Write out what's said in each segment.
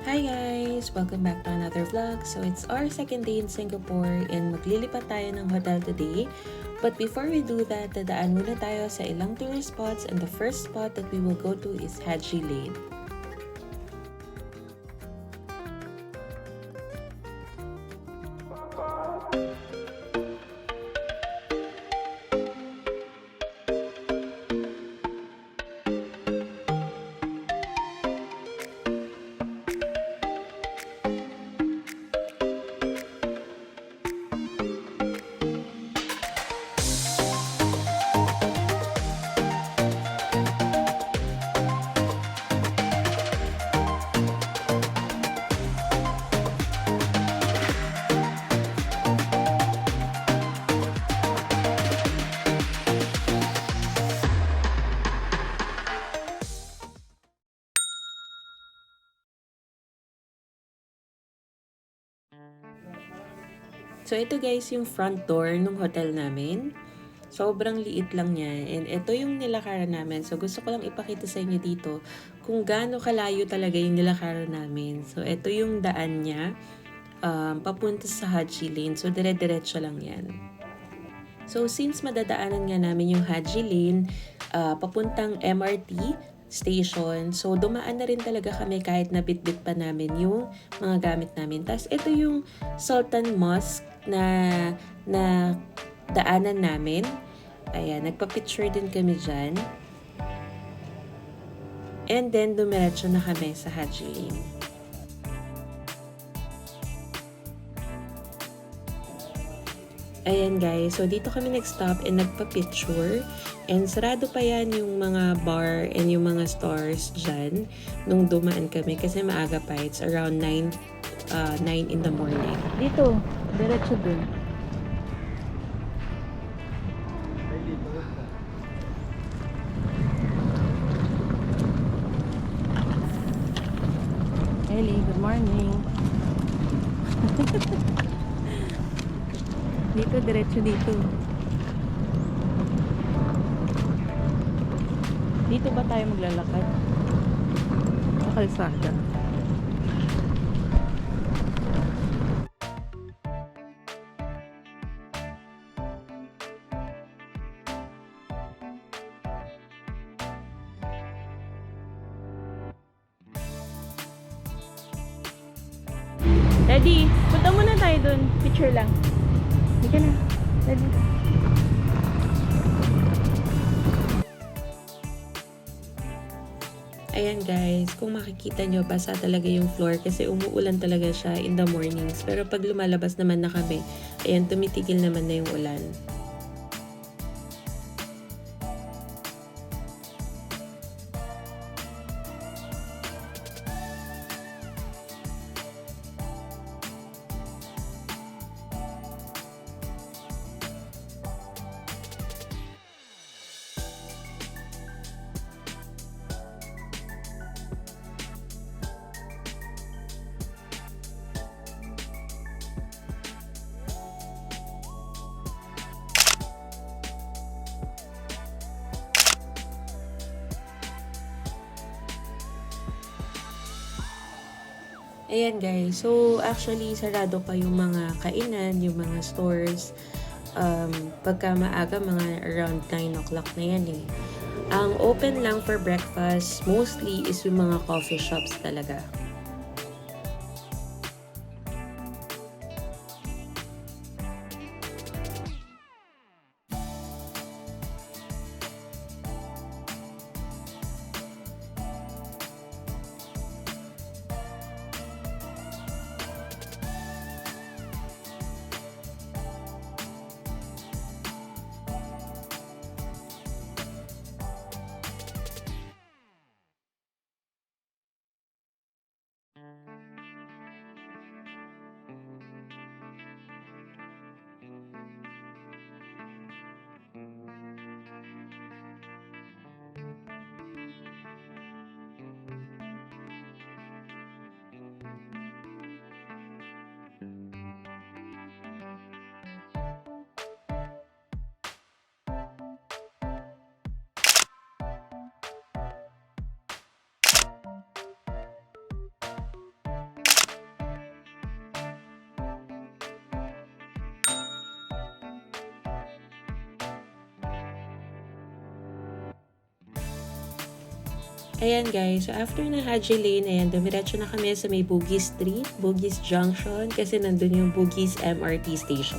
Hi guys! Welcome back to another vlog. So it's our second day in Singapore and maglilipat tayo ng hotel today. But before we do that, dadaan muna tayo sa ilang tourist spots and the first spot that we will go to is Haji Lane. So ito guys yung front door ng hotel namin. Sobrang liit lang niya and ito yung nilakaran namin. So gusto ko lang ipakita sa inyo dito kung gaano kalayo talaga yung nilakaran namin. So ito yung daan niya papunta sa Haji Lane. So dire-diretso lang yan. So since madadaanan nga namin yung Haji Lane papuntang MRT station. So, dumaan na rin talaga kami kahit na bit-bit pa namin yung mga gamit namin. Tapos, ito yung Sultan Mosque na daanan namin. Ayan, nagpa-picture din kami dyan. And then, dumiretso na kami sa Haji Lane. Ayan guys, so dito kami nag-stop and nagpa-picture. And sarado pa yan yung mga bar and yung mga stores dyan nung dumaan kami kasi maaga pa. It's around 9 in the morning. Dito, diretso dun. Ellie, good morning. Dito, diretso dito. Dito ba tayo maglalakad? Sa kalsada. Daddy, punta muna tayo dun. Picture lang. Hindi ka na. Daddy. Ayan guys, kung makikita nyo, basa talaga yung floor kasi umuulan talaga siya in the mornings. Pero pag lumalabas naman na kami, ayan, tumitigil naman na yung ulan. Ayan guys, so actually sarado pa yung mga kainan, yung mga stores. Pagka maaga, mga around 9 o'clock na yan eh. Ang open lang for breakfast mostly is yung mga coffee shops talaga. Ayan guys, so after ng Haji Lane, ayan, dumiretso na kami sa may Bugis Street, Bugis Junction, kasi nandun yung Bugis MRT Station.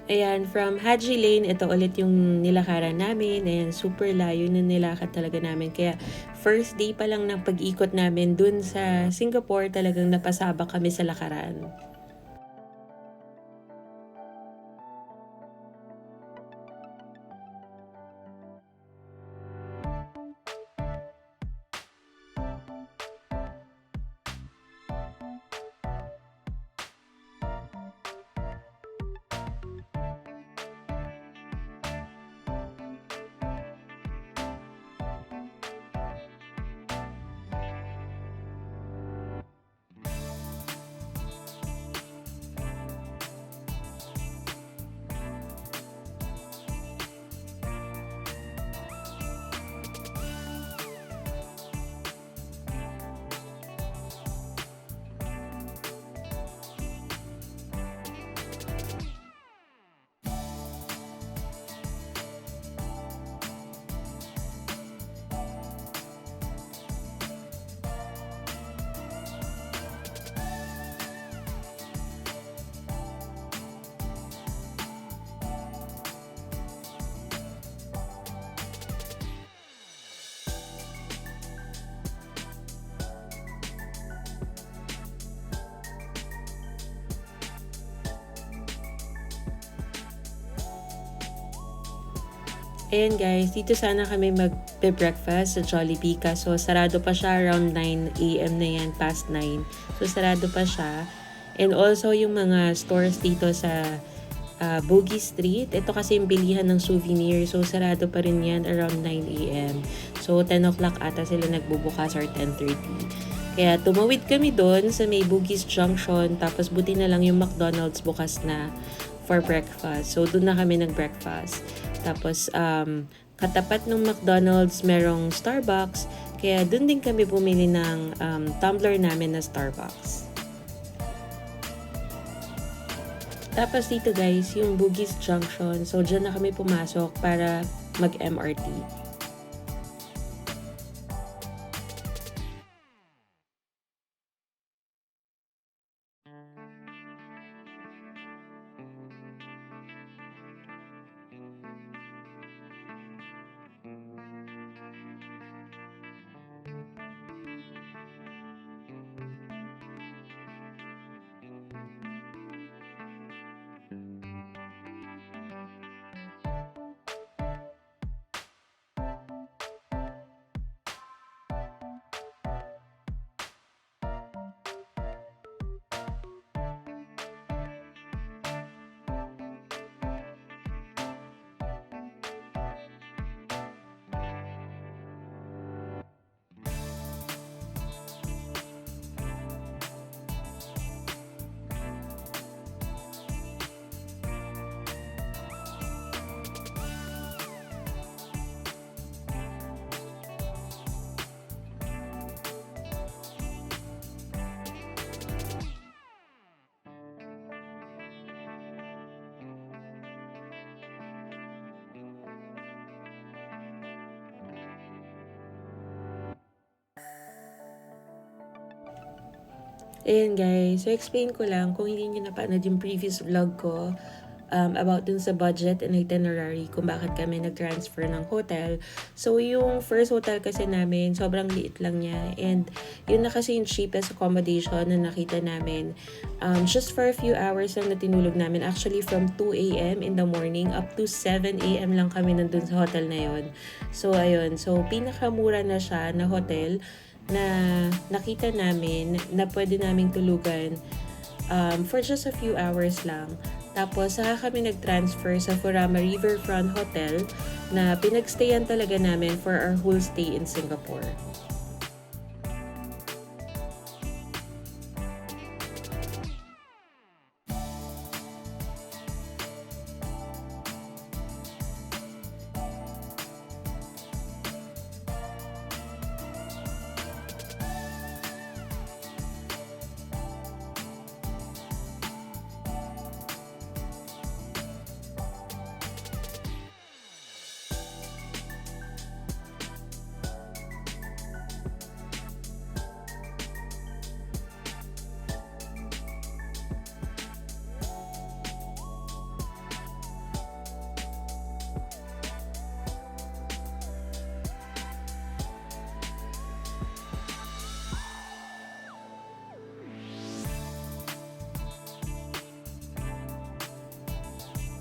Ayan, from Haji Lane, ito ulit yung nilakaran namin. Ayan, super layo na nilakad talaga namin. Kaya first day pa lang ng pag-ikot namin dun sa Singapore, talagang napasabak kami sa lakaran. Ayan guys, dito sana kami mag-breakfast sa Jollibee, kaso sarado pa siya around 9 AM na yan, past 9. So sarado pa siya. And also yung mga stores dito sa Bugis Street, ito kasi yung bilihan ng souvenir, so sarado pa rin yan around 9 AM. So 10 o'clock ata sila nagbubukas or 10:30. Kaya tumawid kami doon sa may Bugis Junction, tapos buti na lang yung McDonald's bukas na for breakfast. So doon na kami nag-breakfast. Tapos katapat ng McDonald's merong Starbucks, kaya doon din kami bumili ng tumbler namin na Starbucks. Tapos dito guys, yung Bugis Junction, so dyan na kami pumasok para mag-MRT. Ayan guys, so explain ko lang kung hindi nyo napanood yung previous vlog ko about dun sa budget and itinerary kung bakit kami nag-transfer ng hotel. So yung first hotel kasi namin, sobrang liit lang niya, and yun na kasi yung cheapest accommodation na nakita namin. Just for a few hours lang na tinulog namin, actually from 2 AM in the morning up to 7 AM lang kami nandun sa hotel na yun. So ayun, so pinakamura na siya na hotel na nakita namin na pwede naming tulugan for just a few hours lang. Tapos saka kami nag-transfer sa Furama Riverfront Hotel na pinagstayan talaga namin for our whole stay in Singapore.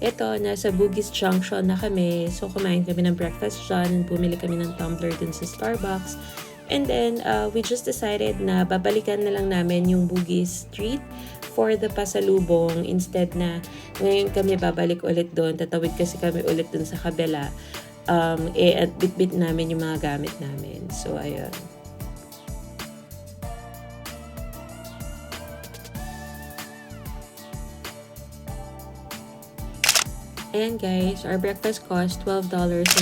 Ito, nasa Bugis Junction na kami. So, kumain kami ng breakfast dyan. Bumili kami ng tumbler dun sa Starbucks. And then, we just decided na babalikan na lang namin yung Bugis Street for the pasalubong. Instead na ngayon kami babalik ulit doon. Tatawid kasi kami ulit dun sa kabila. At bit-bit namin yung mga gamit namin. So, ayun. Ayan guys, our breakfast cost $12.90.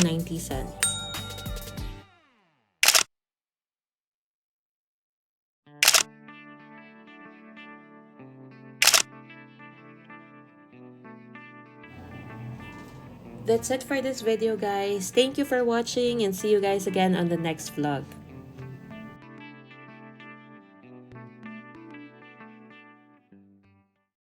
That's it for this video guys. Thank you for watching and see you guys again on the next vlog.